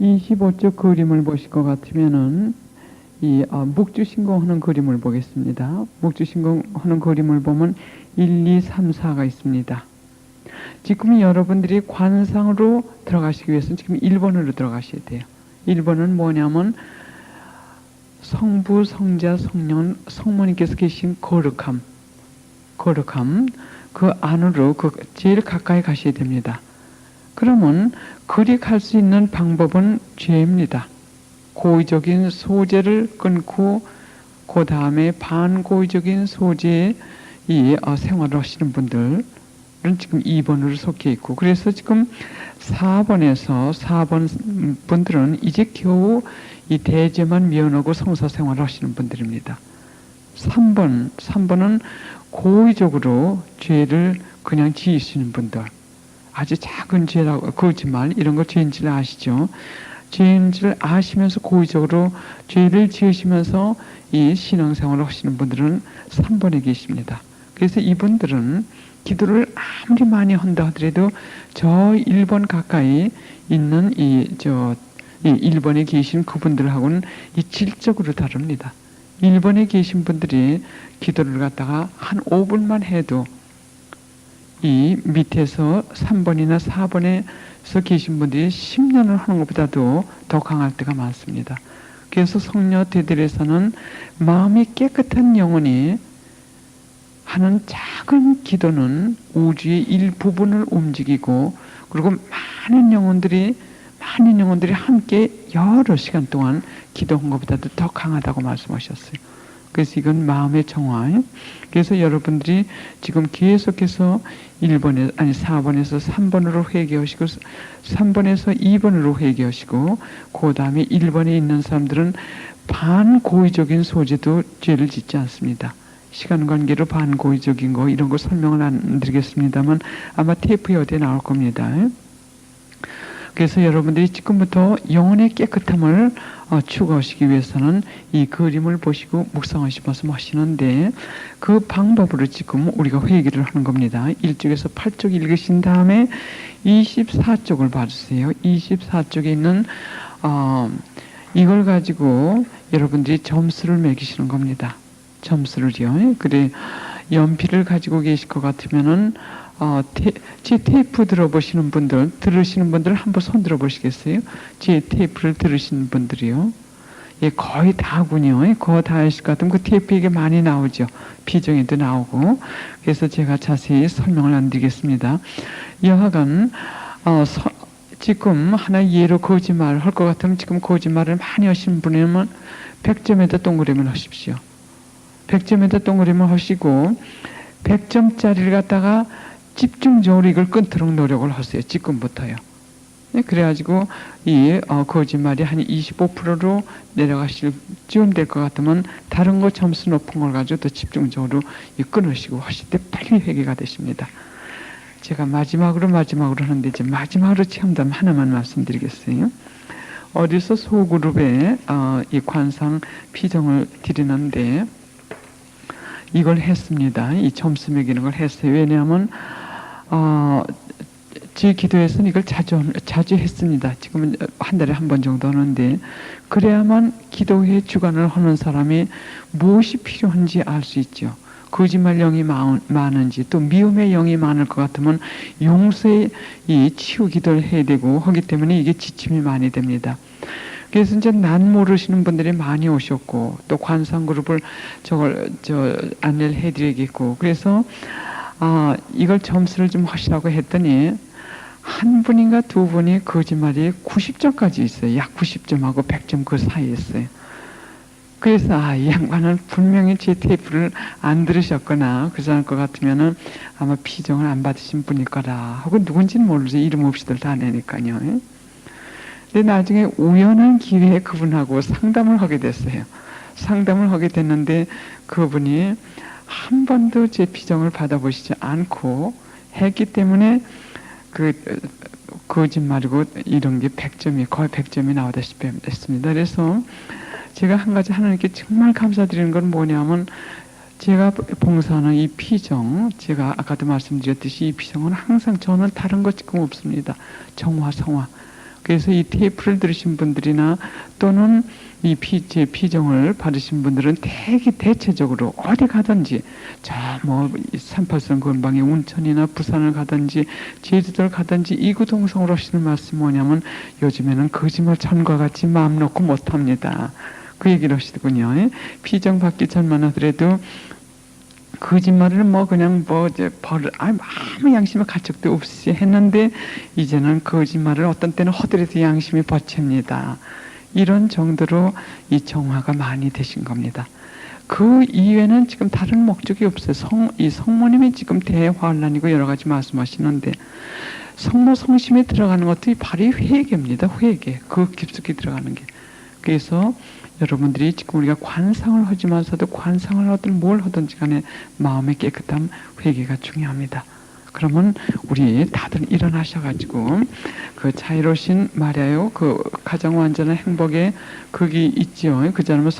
25쪽 그림을 보실 것 같으면은 묵주신공하는 그림을 보겠습니다. 묵주신공하는 그림을 보면 1, 2, 3, 4가 있습니다. 지금 여러분들이 관상으로 들어가시기 위해서는 지금 1번으로 들어가셔야 돼요. 1번은 뭐냐면 성부, 성자, 성령, 성모님께서 계신 거룩함 그 안으로 제일 가까이 가셔야 됩니다. 그러면 그리 갈 수 있는 방법은 죄입니다. 고의적인 소재를 끊고 그 다음에 반고의적인 소재의 생활을 하시는 분들은 지금 2번으로 속해 있고, 그래서 지금 4번 분들은 이제 겨우 이 대죄만 미워하고 성사 생활을 하시는 분들입니다. 3번은 고의적으로 죄를 그냥 지으시는 분들, 아주 작은 죄라고, 거짓말 이런 거 죄인 줄 아시죠? 죄인 줄 아시면서 고의적으로 죄를 지으시면서 이 신앙생활을 하시는 분들은 3번에 계십니다. 그래서 이분들은 기도를 아무리 많이 한다 하더라도 저 1번 가까이 있는 1번에 계신 그분들하고는 이 질적으로 다릅니다. 1번에 계신 분들이 기도를 갖다가 한 5분만 해도 이 밑에서 3번이나 4번에서 계신 분들이 10년을 하는 것보다도 더 강할 때가 많습니다. 그래서 성녀 대들에서는 마음이 깨끗한 영혼이 하는 작은 기도는 우주의 일부분을 움직이고, 그리고 많은 영혼들이 함께 여러 시간 동안 기도한 것보다도 더 강하다고 말씀하셨어요. 그래서 이건 마음의 정화. 그래서 여러분들이 지금 계속해서 4번에서 3번으로 회개하시고 3번에서 2번으로 회개하시고, 그 다음에 1번에 있는 사람들은 반고의적인 소재도 죄를 짓지 않습니다. 시간 관계로 반고의적인 거 이런 거 설명을 안 드리겠습니다만 아마 테이프에 어디에 나올 겁니다. 그래서 여러분들이 지금부터 영혼의 깨끗함을 추구하시기 위해서는 이 그림을 보시고 묵상하시면서 하시는데, 그 방법으로 지금 우리가 회개를 하는 겁니다. 1쪽에서 8쪽 읽으신 다음에 24쪽을 봐주세요. 24쪽에 있는 이걸 가지고 여러분들이 점수를 매기시는 겁니다. 점수를요. 그래 연필을 가지고 계실 것 같으면은 제 테이프 들으시는 분들 한번 손 들어보시겠어요? 제 테이프를 들으시는 분들이요. 예, 거의 다군요. 거의 다 하실 것 같으면 그 테이프 이게 많이 나오죠. 비정에도 나오고. 그래서 제가 자세히 설명을 안 드리겠습니다. 여하간 지금 하나 예로 거짓말을 할 것 같으면, 지금 거짓말을 많이 하시는 분이면 100점에다 동그라미를 하십시오. 100점에다 동그라미를 하시고 100점짜리를 갖다가 집중적으로 이걸 끊도록 노력을 하세요. 지금부터요. 네, 그래가지고 이 거짓말이 한 25%로 내려가실 쯤 될 것 같으면 다른 거 점수 높은 걸 가지고 더 집중적으로 끊으시고 하실 때 빨리 회개가 되십니다. 제가 마지막으로 하는데 이제 마지막으로 체험담 하나만 말씀드리겠어요. 어디서 소그룹에 이 관상 피정을 드리는데 이걸 했습니다. 이 점수 매기는 걸 했어요. 왜냐하면 제 기도에서는 이걸 자주 했습니다. 지금은 한 달에 한 번 정도 하는데, 그래야만 기도회 주관을 하는 사람이 무엇이 필요한지 알 수 있죠. 거짓말 영이 많은지, 또 미움의 영이 많을 것 같으면 용서의 이 치유 기도를 해야 되고 하기 때문에 이게 지침이 많이 됩니다. 그래서 이제 난 모르시는 분들이 많이 오셨고, 또 관상 그룹을 안내를 해드리겠고, 그래서 이걸 점수를 좀 하시라고 했더니 한 분인가 두 분이 거짓말이 90점까지 있어요. 약 90점하고 100점 그 사이에 있어요. 그래서 이 양반은 분명히 제 테이프를 안 들으셨거나 그러지 않을 것 같으면은 아마 피정을 안 받으신 분일 거라 하고, 누군지는 모르죠. 이름 없이들 다 내니까요. 근데 나중에 우연한 기회에 그분하고 상담을 하게 됐어요. 상담을 하게 됐는데 그분이 한 번도 제 피정을 받아보시지 않고 했기 때문에 거짓말이고 이런 게 100점이, 거의 100점이 나오다시피 했습니다. 그래서 제가 한 가지 하나님께 정말 감사드리는 건 뭐냐면, 제가 봉사하는 이 피정, 제가 아까도 말씀드렸듯이 이 피정은 항상 저는 다른 것 지금 없습니다. 정화, 성화. 그래서 이 테이프를 들으신 분들이나 또는 이 피정을 받으신 분들은 대체적으로 어디 가든지 저 뭐 38선 근방의 운천이나 부산을 가든지 제주도를 가든지 이구동성으로 하시는 말씀이 뭐냐면 요즘에는 거짓말 전과 같이 마음 놓고 못합니다. 그 얘기를 하시더군요. 피정 받기 전만 하더라도 거짓말을 뭐 그냥 뭐 이제 아무 양심의 가책도 없이 했는데 이제는 거짓말을 어떤 때는 허들에도 양심이 버칩니다. 이런 정도로 이 정화가 많이 되신 겁니다. 그 이외에는 지금 다른 목적이 없어요. 이 성모님이 지금 대환란이고 여러 가지 말씀하시는데 성모 성심에 들어가는 것도 바로 회개입니다. 회개. 그 깊숙이 들어가는 게. 그래서 여러분들이 지금 우리가 관상을 하지만서도 관상을 하든 뭘 하든지 간에 마음의 깨끗함, 회개가 중요합니다. 그러면 우리 다들 일어나셔가지고 그 자유로우신 마리아요, 그 가장 완전한 행복의 거기 있지요. 그 사람은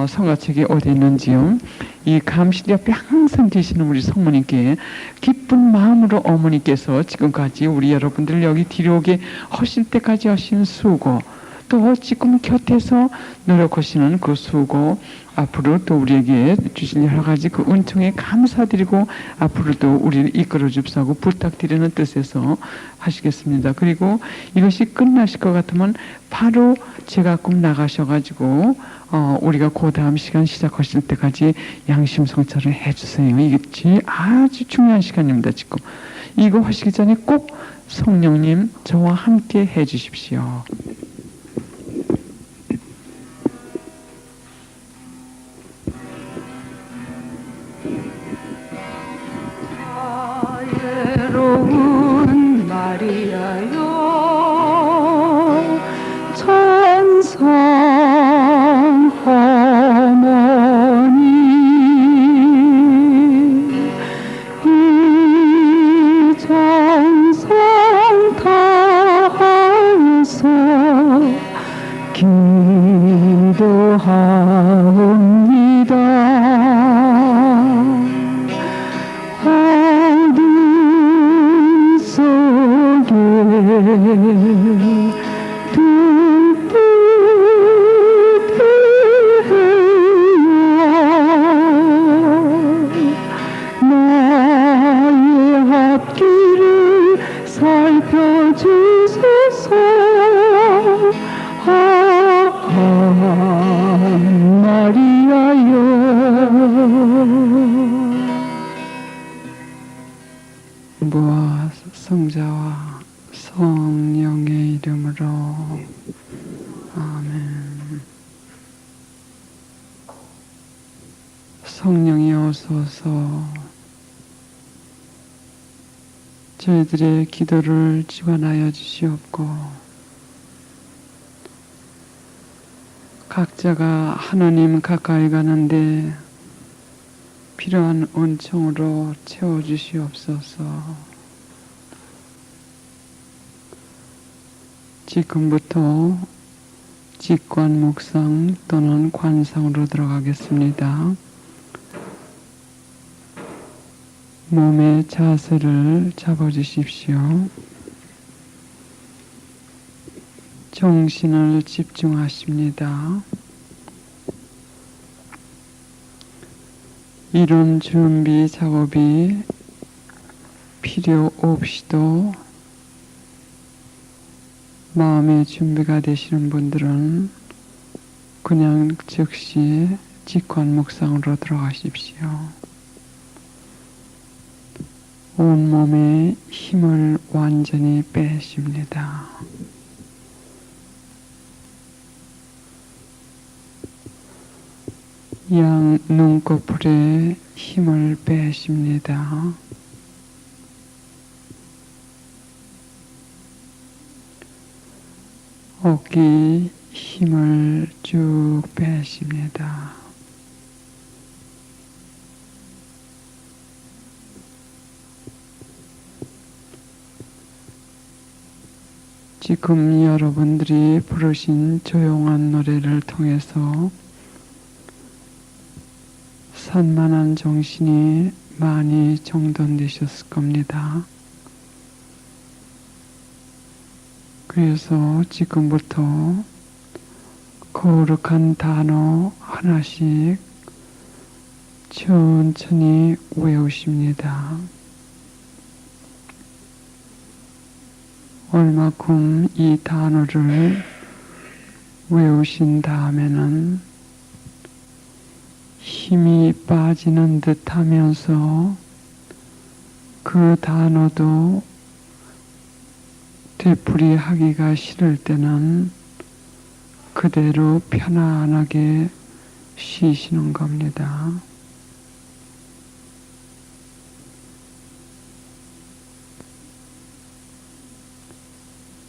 성가책이 어디 있는지요. 이 감시리 옆에 항상 계시는 우리 성모님께 기쁜 마음으로 어머니께서 지금까지 우리 여러분들 여기 뒤로오게 하실 때까지 하신 수고, 또 지금 곁에서 노력하시는 그 수고, 앞으로 또 우리에게 주신 여러 가지 그 은총에 감사드리고 앞으로도 우리를 이끌어 줍사고 부탁드리는 뜻에서 하시겠습니다. 그리고 이것이 끝나실 것 같으면 바로 제가 꼭 나가셔가지고 우리가 그 다음 시간 시작하실 때까지 양심 성찰을 해주세요. 이게 아주 중요한 시간입니다. 지금 이거 하시기 전에 꼭 성령님 저와 함께 해주십시오. 자애로운 마리아여 천성 어머니 이 정성 다해서 기도하옵니다. 나의 앞길을 살펴주소서. 마리아여. 부와 성자와 성령의 이름으로 아멘. 성령이 오소서 저희들의 기도를 지원하여 주시옵고 각자가 하나님 가까이 가는데 필요한 은총으로 채워주시옵소서. 지금부터 직관 묵상 또는 관상으로 들어가겠습니다. 몸의 자세를 잡아주십시오. 정신을 집중하십니다. 이런 준비 작업이 필요 없이도 마음의 준비가 되시는 분들은 그냥 즉시 직관 묵상으로 들어가십시오. 온몸에 힘을 완전히 빼십니다. 양 눈꺼풀에 힘을 빼십니다. 어깨에 힘을 쭉 빼십니다. 지금 여러분들이 부르신 조용한 노래를 통해서 산만한 정신이 많이 정돈되셨을 겁니다. 그래서 지금부터 거룩한 단어 하나씩 천천히 외우십니다. 얼마큼 이 단어를 외우신 다음에는 힘이 빠지는 듯 하면서 그 단어도 되풀이하기가 싫을 때는 그대로 편안하게 쉬시는 겁니다.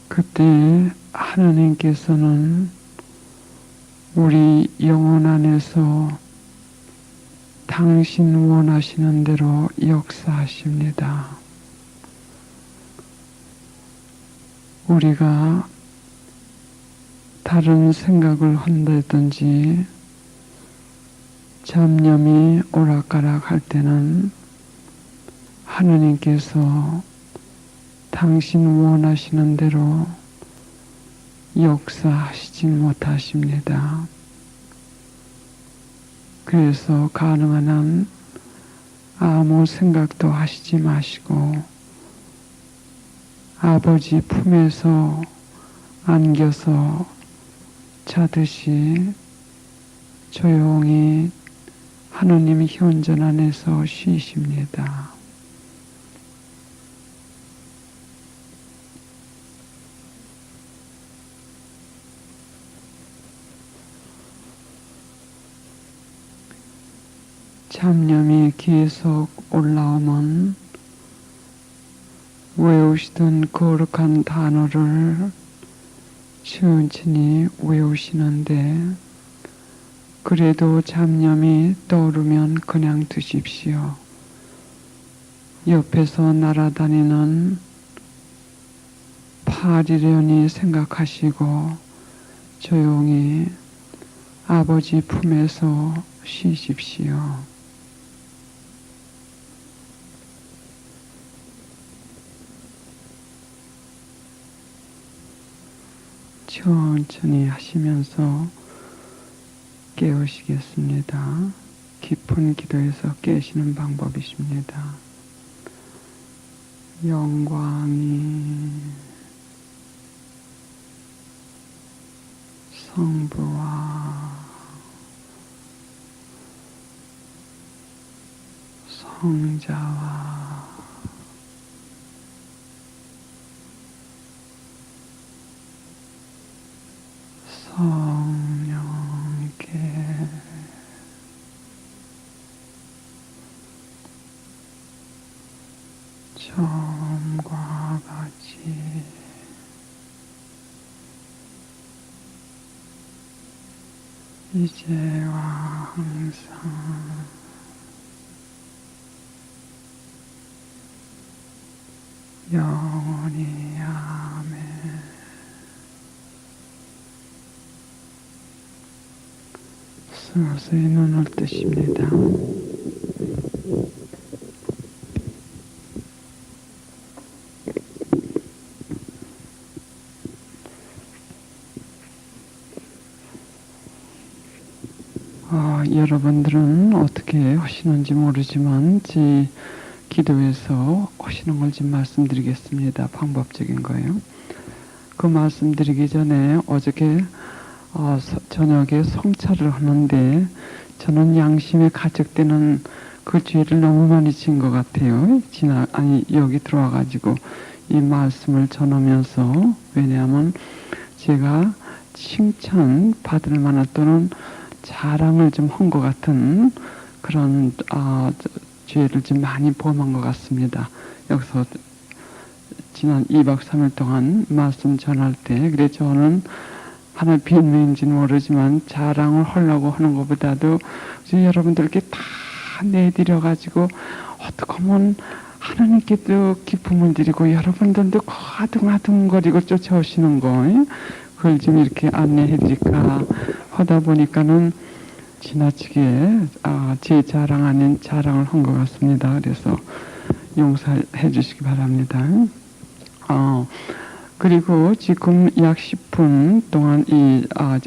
그때 하나님께서는 우리 영혼 안에서 당신 원하시는 대로 역사하십니다. 우리가 다른 생각을 한다든지 잡념이 오락가락 할 때는 하나님께서 당신 원하시는 대로 역사하시진 못하십니다. 그래서 가능한 한 아무 생각도 하시지 마시고 아버지 품에서 안겨서 자듯이 조용히 하느님 현전 안에서 쉬십니다. 잡념이 계속 올라오면 외우시던 거룩한 단어를 천천히 외우시는데 그래도 잡념이 떠오르면 그냥 두십시오. 옆에서 날아다니는 파리련이 생각하시고 조용히 아버지 품에서 쉬십시오. 천천히 하시면서 깨우시겠습니다. 깊은 기도에서 깨시는 방법이십니다. 영광이 성부와 성자와 성령께 처음과 같이 이제와 항상 영원히 아멘. 서서히 눈을 뜨십니다. 여러분들은 어떻게 하시는지 모르지만 제 기도에서 하시는 걸 좀 말씀드리겠습니다. 방법적인 거예요. 그 말씀드리기 전에 어저께 저녁에 성찰을 하는데 저는 양심에 가책되는 그 죄를 너무 많이 진 것 같아요. 여기 들어와가지고 이 말씀을 전하면서, 왜냐하면 제가 칭찬 받을 만한 또는 자랑을 좀 한 것 같은 그런 죄를 좀 많이 범한 것 같습니다. 여기서 지난 2박 3일 동안 말씀 전할 때, 그래 저는 하나의 비밀인지는 모르지만 자랑을 하려고 하는 것보다도 여러분들께 다 내드려가지고 어떻게 하면 하나님께도 기쁨을 드리고 여러분들도 아둥아둥거리고 쫓아오시는 거, 그걸 좀 이렇게 안내해 드릴까 하다 보니까는 지나치게 제 자랑 아닌 자랑을 한 것 같습니다. 그래서 용서해 주시기 바랍니다. 그리고 지금 약 10분 동안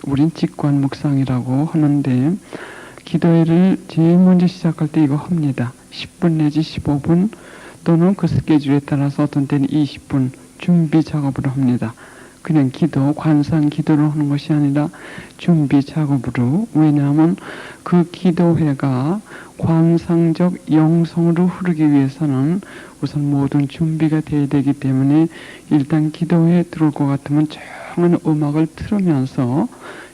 우린 직관 묵상이라고 하는데, 기도회를 제일 먼저 시작할 때 이거 합니다. 10분 내지 15분 또는 그 스케줄에 따라서 어떤 때는 20분 준비 작업을 합니다. 그냥 기도, 관상 기도를 하는 것이 아니라 준비 작업으로. 왜냐하면 그 기도회가 관상적 영성으로 흐르기 위해서는 우선 모든 준비가 돼야 되기 때문에, 일단 기도회에 들어올 것 같으면 조용한 음악을 틀으면서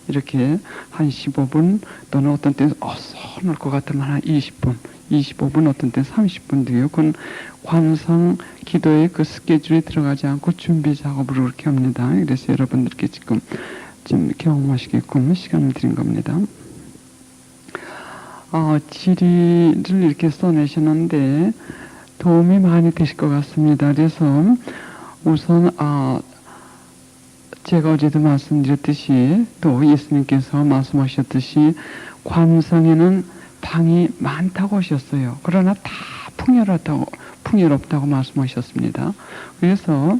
이렇게 한 15분 또는 어떤 때는 어선할 것 같으면 한 20분, 25분, 어떤 때는 30분 뒤에요. 그건 관상 기도의 그 스케줄에 들어가지 않고 준비 작업으로 그렇게 합니다. 그래서 여러분들께 지금 좀 경험하시게끔 시간을 드린 겁니다. 지리를 이렇게 써내셨는데 도움이 많이 되실 것 같습니다. 그래서 우선 제가 어제도 말씀드렸듯이, 또 예수님께서 말씀하셨듯이 관상에는 방이 많다고 하셨어요. 그러나 다 풍요롭다고 말씀하셨습니다. 그래서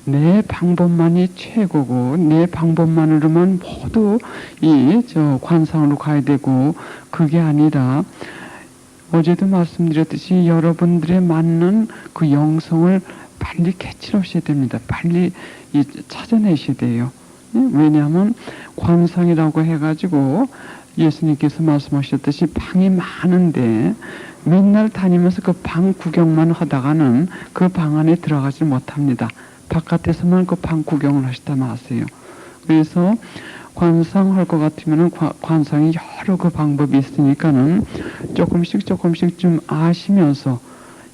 내 방법만이 최고고, 내 방법만으로만 모두 관상으로 가야 되고, 그게 아니라 어제도 말씀드렸듯이 여러분들의 맞는 그 영성을 빨리 캐치하셔야 됩니다. 빨리 찾아내셔야 돼요. 왜냐하면 관상이라고 해가지고 예수님께서 말씀하셨듯이 방이 많은데 맨날 다니면서 그 방 구경만 하다가는 그 방 안에 들어가지 못합니다. 바깥에서만 그 방 구경을 하시다 마세요. 그래서 관상할 것 같으면 관상이 여러 그 방법이 있으니까는 조금씩 좀 아시면서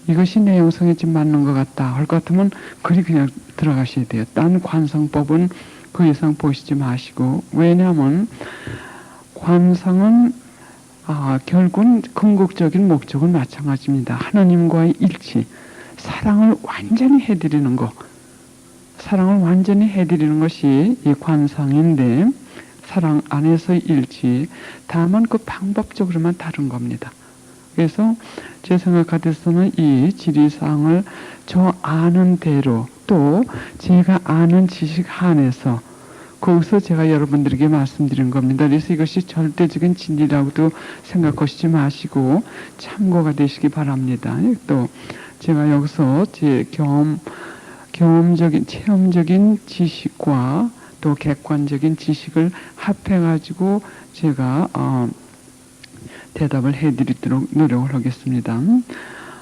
이것이 내 영성에 좀 맞는 것 같다 할 것 같으면 그리 그냥 들어가셔야 돼요. 딴 관상법은 그 이상 보시지 마시고. 왜냐하면 관상은 결국은 궁극적인 목적은 마찬가지입니다. 하나님과의 일치, 사랑을 완전히 해드리는 것, 사랑을 완전히 해드리는 것이 이 관상인데, 사랑 안에서의 일치, 다만 그 방법적으로만 다른 겁니다. 그래서 제 생각하에서는 이 지리사항을 저 아는 대로, 또 제가 아는 지식 안에서, 거기서 제가 여러분들에게 말씀드린 겁니다. 그래서 이것이 절대적인 진리라고도 생각하시지 마시고 참고가 되시기 바랍니다. 또 제가 여기서 제 경험적인, 체험적인 지식과 또 객관적인 지식을 합해가지고 제가 대답을 해드리도록 노력을 하겠습니다.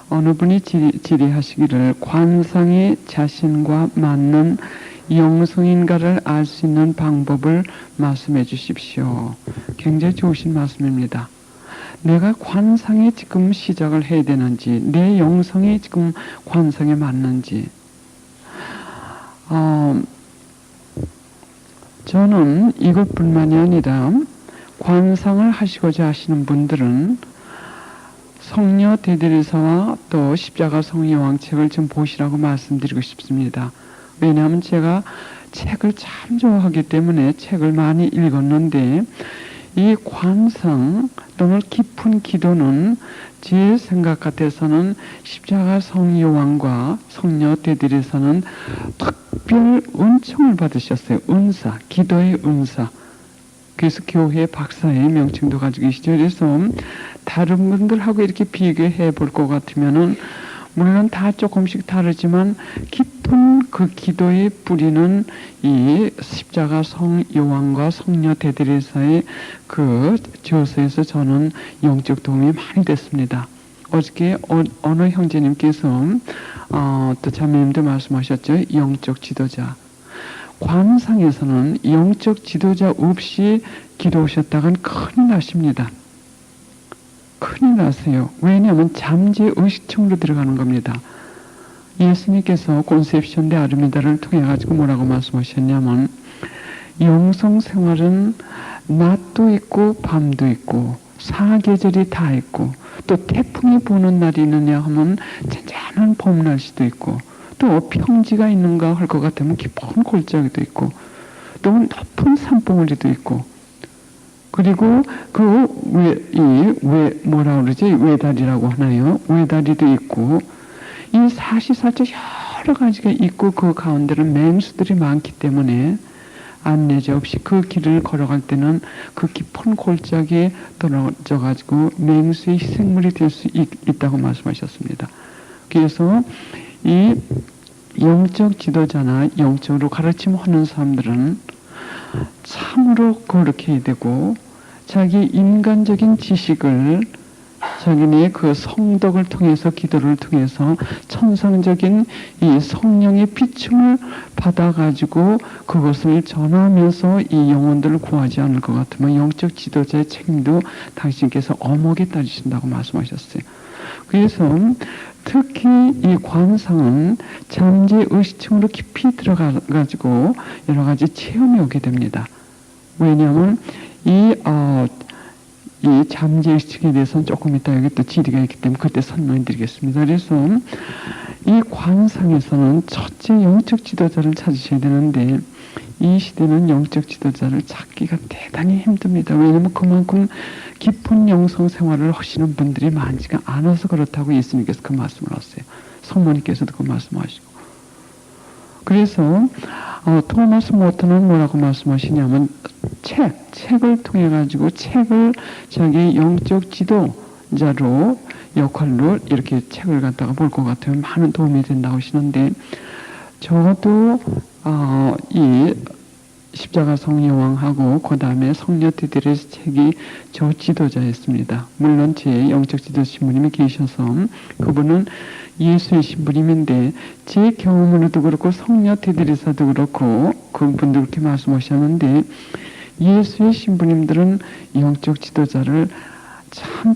어느 분이 질의하시기를, 관상이 자신과 맞는 영성인가를 알 수 있는 방법을 말씀해 주십시오. 굉장히 좋으신 말씀입니다. 내가 관상에 지금 시작을 해야 되는지, 내 영성이 지금 관상에 맞는지. 저는 이것뿐만이 아니라 관상을 하시고자 하시는 분들은 성녀 대대리서와 또 십자가 성녀왕책을 좀 보시라고 말씀드리고 싶습니다. 왜냐하면 제가 책을 참 좋아하기 때문에 책을 많이 읽었는데, 이 관상 또는 깊은 기도는 제 생각 같아서는 십자가 성요왕과 성녀 대들에서는 특별 은총을 받으셨어요. 은사, 기도의 은사. 그래서 교회 박사의 명칭도 가지고 계시죠. 그래서 다른 분들하고 이렇게 비교해 볼 것 같으면은, 물론 다 조금씩 다르지만 깊은 그 기도의 뿌리는 이 십자가 성요한과 성녀 대드레사의 그 저서에서 저는 영적 도움이 많이 됐습니다. 어저께 어느 형제님께서 또 자매님도 말씀하셨죠. 영적 지도자. 관상에서는 영적 지도자 없이 기도하셨다간 큰일 나십니다. 큰일 나세요. 왜냐하면 잠재 의식층으로 들어가는 겁니다. 예수님께서 콘셉션 데 아르미다를 통해 가지고 뭐라고 말씀하셨냐면, 영성 생활은 낮도 있고 밤도 있고 사계절이 다 있고, 또 태풍이 부는 날이 있느냐 하면 잔잔한 봄 날씨도 있고, 또 평지가 있는가 할 것 같으면 깊은 골짜기도 있고, 또 높은 산봉우리도 있고, 그리고 뭐라 그러지? 외다리라고 하나요? 외다리도 있고, 이 사시사철 여러 가지가 있고 그 가운데는 맹수들이 많기 때문에 안내제 없이 그 길을 걸어갈 때는 그 깊은 골짜기에 떨어져 가지고 맹수의 희생물이 될 수 있다고 말씀하셨습니다. 그래서 이 영적 지도자나 영적으로 가르침하는 사람들은 참으로 거룩해야 되고 자기 인간적인 지식을 자기네 그 성덕을 통해서 기도를 통해서 천상적인 이 성령의 비춤을 받아가지고 그것을 전하면서 이 영혼들을 구하지 않을 것 같으면 영적 지도자의 책임도 당신께서 엄하게 따지신다고 말씀하셨어요. 그래서 특히 이 관상은 잠재 의식층으로 깊이 들어가가지고 여러 가지 체험이 오게 됩니다. 왜냐하면 이 잠재 의식층에 대해서는 조금 이따 여기 또 지리가 있기 때문에 그때 설명드리겠습니다. 그래서 이 관상에서는 첫째 영적 지도자를 찾으셔야 되는데 이 시대는 영적 지도자를 찾기가 대단히 힘듭니다. 왜냐하면 그만큼 깊은 영성 생활을 하시는 분들이 많지가 않아서 그렇다고 예수님께서 그 말씀을 하세요. 성모님께서도 그 말씀하시고. 그래서 토마스 모터는 뭐라고 말씀하시냐면 책을 통해 가지고 책을 자기 영적 지도자로 역할로 이렇게 책을 갖다가 볼 것 같으면 많은 도움이 된다고 하시는데 저도 이 십자가 성여왕하고 그 다음에 성녀 테드레스 책이 저 지도자였습니다. 물론 제 영적 지도 신부님이 계셔서 그분은 예수의 신부님인데 제 경험으로도 그렇고 성녀 테드레사도 그렇고 그분도 그렇게 말씀하셨는데 예수의 신부님들은 영적 지도자를 참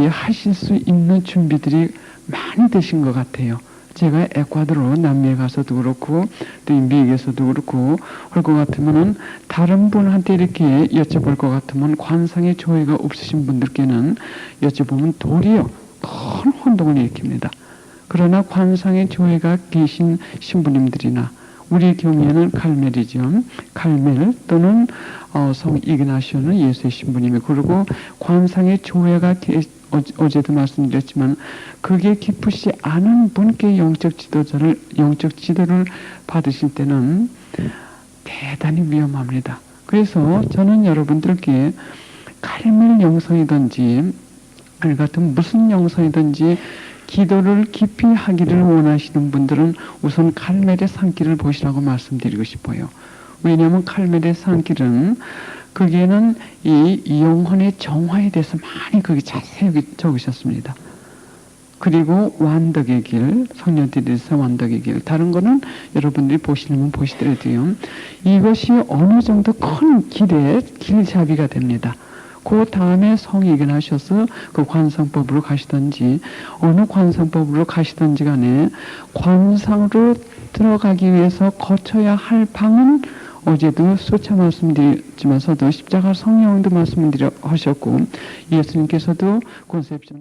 하실 수 있는 준비들이 많이 되신 것 같아요. 제가 에콰도르 남미에 가서도 그렇고 또 미국에서도 그렇고 할 것 같으면은 다른 분한테 이렇게 여쭤볼 것 같으면 관상의 조회가 없으신 분들께는 여쭤보면 도리어 큰 혼동을 일으킵니다. 그러나 관상의 조회가 계신 신부님들이나 우리 경우에는 칼멜이죠. 칼멜 또는 성 이그나시오는 예수의 신부님이 그리고 관상의 조회가 어제도 말씀드렸지만 그게 깊으시 않은 분께 영적 지도를 받으실 때는 대단히 위험합니다. 그래서 저는 여러분들께 칼멜 영성이든지 아니 같은 무슨 영성이든지 기도를 깊이 하기를 원하시는 분들은 우선 칼멜의 산길을 보시라고 말씀드리고 싶어요. 왜냐하면 칼멜의 산길은 거기에는 이 영혼의 정화에 대해서 많이 거기 자세히 적으셨습니다. 그리고 완덕의 길, 성녀들에서 완덕의 길. 다른 거는 여러분들이 보시려면 보시더라도요. 이것이 어느 정도 큰 길의 길잡이가 됩니다. 그 다음에 성이긴 하셔서 그 관상법으로 가시든지 어느 관상법으로 가시든지 간에 관상으로 들어가기 위해서 거쳐야 할 방은 어제도 수차 말씀드렸지만서도 십자가 성령도 말씀을 하셨고 예수님께서도 콘셉션